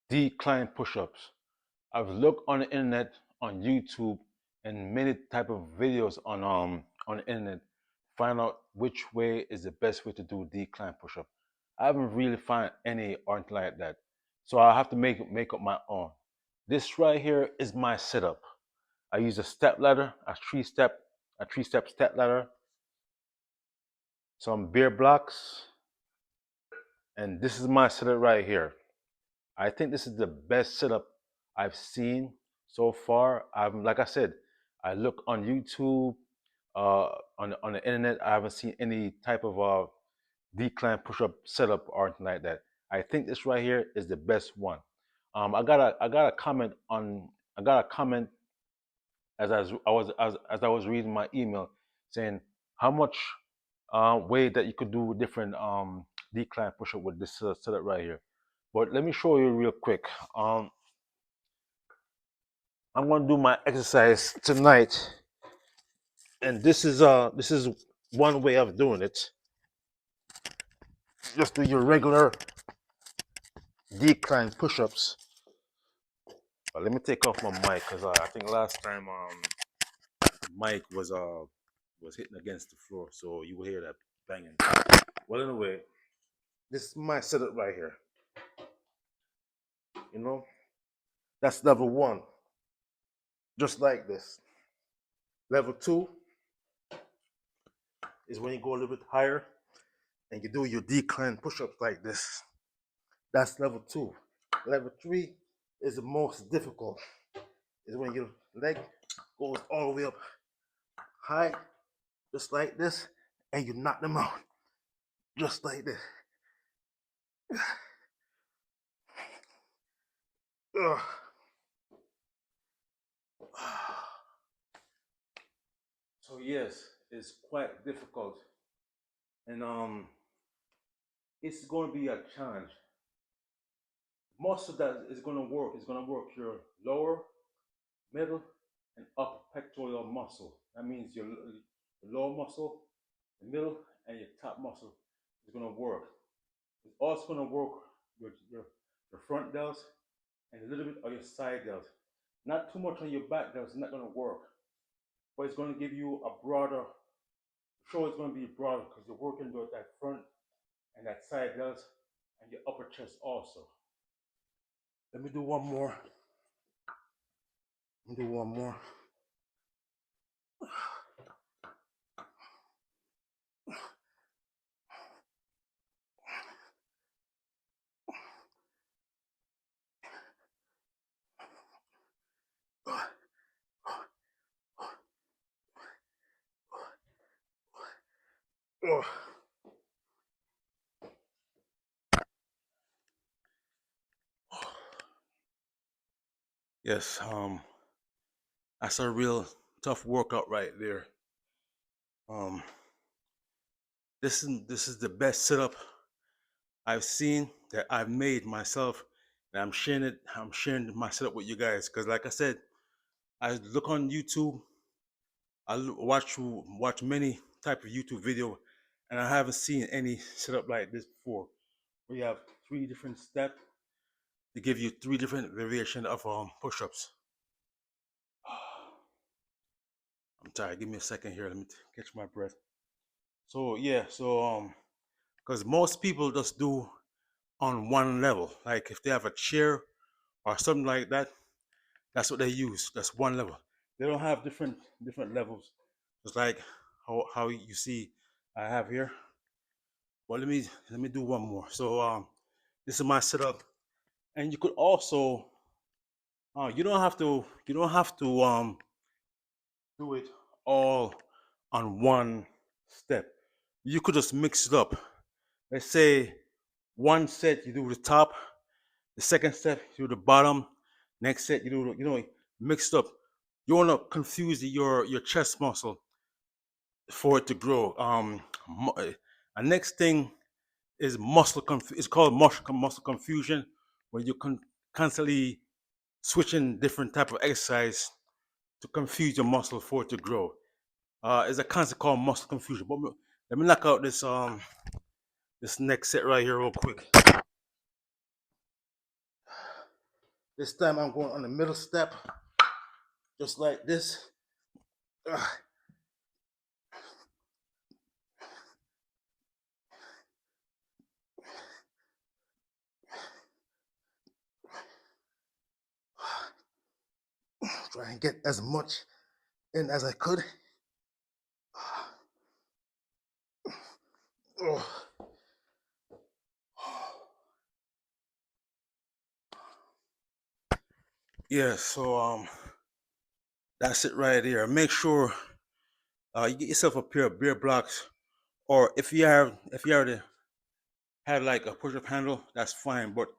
decline push-ups. I've looked on the internet, on YouTube, and many type of videos on the internet, find out which way is the best way to do decline push-up. I haven't really found any or anything like that, so I have to make up my own. This right here is my setup. I use a step ladder, a three step step ladder, some beer blocks, and this is my setup right here. I think this is the best setup I've seen so far. Like I said, I look on YouTube, on the internet. I haven't seen any type of decline push-up setup or anything like that. I think this right here is the best one. I got a comment on I got a comment as I was reading my email saying how much way that you could do different decline push-up with this setup right here. But let me show you real quick. Um, I'm gonna do my exercise tonight, and this is one way of doing it. Just do your regular decline push-ups. Let me take off my mic because I think last time the mic was hitting against the floor, so you will hear that banging. Well, anyway, this is my setup right here. You know, that's level one, just like this. Level two is when you go a little bit higher and you do your decline push-ups like this. That's level two. Level three is the most difficult. Is when your leg goes all the way up high, just like this, and you knock them out, just like this. Ugh. So yes, it's quite difficult, and it's going to be a challenge. Most of that is going to work. It's going to work your lower, middle, and upper pectoral muscle. That means your lower muscle, the middle, and your top muscle is going to work. It's also going to work your front delts and a little bit of your side delts. Not too much on your back delts. It's not going to work, but it's going to give you a broader show. It's going to be broader because you're working with that front and that side delts and your upper chest also. Let me do one more. Let me do one more. Yes, that's a real tough workout right there. Um, this is the best setup I've seen that I've made myself, and I'm sharing it. I'm sharing my setup with you guys because, like I said, I look on YouTube. Watch many type of YouTube video, and I haven't seen any setup like this before. We have three different steps to give you three different variation of push-ups. I'm tired. Give me a second here. Let me catch my breath. So yeah, because most people just do on one level. Like if they have a chair or something like that, that's what they use. That's one level. They don't have different levels. Just like how you see I have here. Well, let me do one more. So this is my setup, and you could also you don't have to do it all on one step. You could just mix it up. Let's say one set you do the top, the second set you do the bottom, next set you do mixed up. You want to confuse your chest muscle for it to grow. And next thing is it's called muscle confusion, where you can constantly switching different type of exercise to confuse your muscle for it to grow. It's a concept called muscle confusion. But let me knock out this next set right here real quick. This time I'm going on the middle step, just like this. Try and get as much in as I could. Yeah, so that's it right there. Make sure you get yourself a pair of beer blocks, or if you already had like a push-up handle, that's fine. But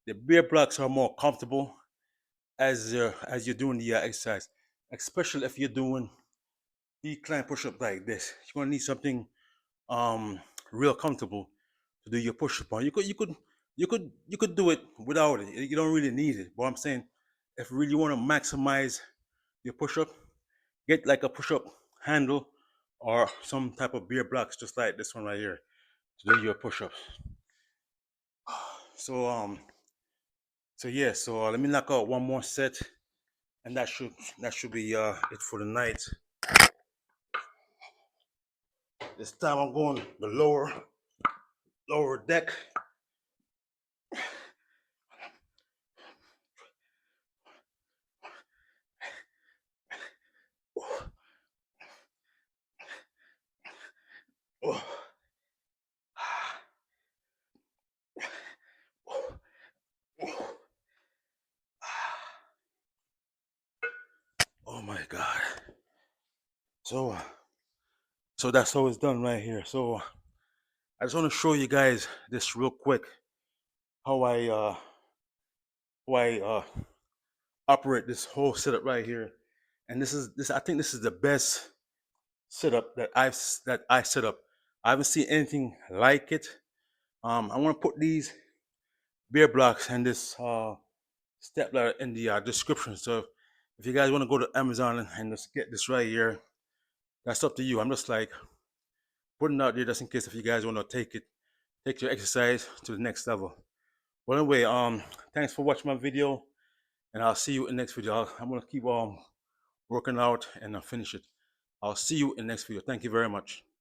the beer blocks are more comfortable as you're doing the exercise, especially if you're doing decline push-up like this. You're gonna need something um real comfortable to do your push-up on. You could do it without it. You don't really need it. But I'm saying, if you really want to maximize your push-up, get like a push-up handle or some type of beer blocks, just like this one right here, to do your push-ups. So yeah. So let me knock out one more set, and that should be it for the night. This time I'm going the lower deck. Oh my God. So that's how it's done right here. So I just want to show you guys this real quick, how I operate this whole setup right here. And this I think this is the best setup that I set up. I haven't seen anything like it. I want to put these beer blocks and this step ladder in the description. So if you guys want to go to Amazon and just get this right here, that's up to you. I'm just like putting it out there just in case if you guys want to take your exercise to the next level. Well, anyway, thanks for watching my video, and I'll see you in the next video. I'm gonna keep working out and finish it. I'll see you in the next video. Thank you very much.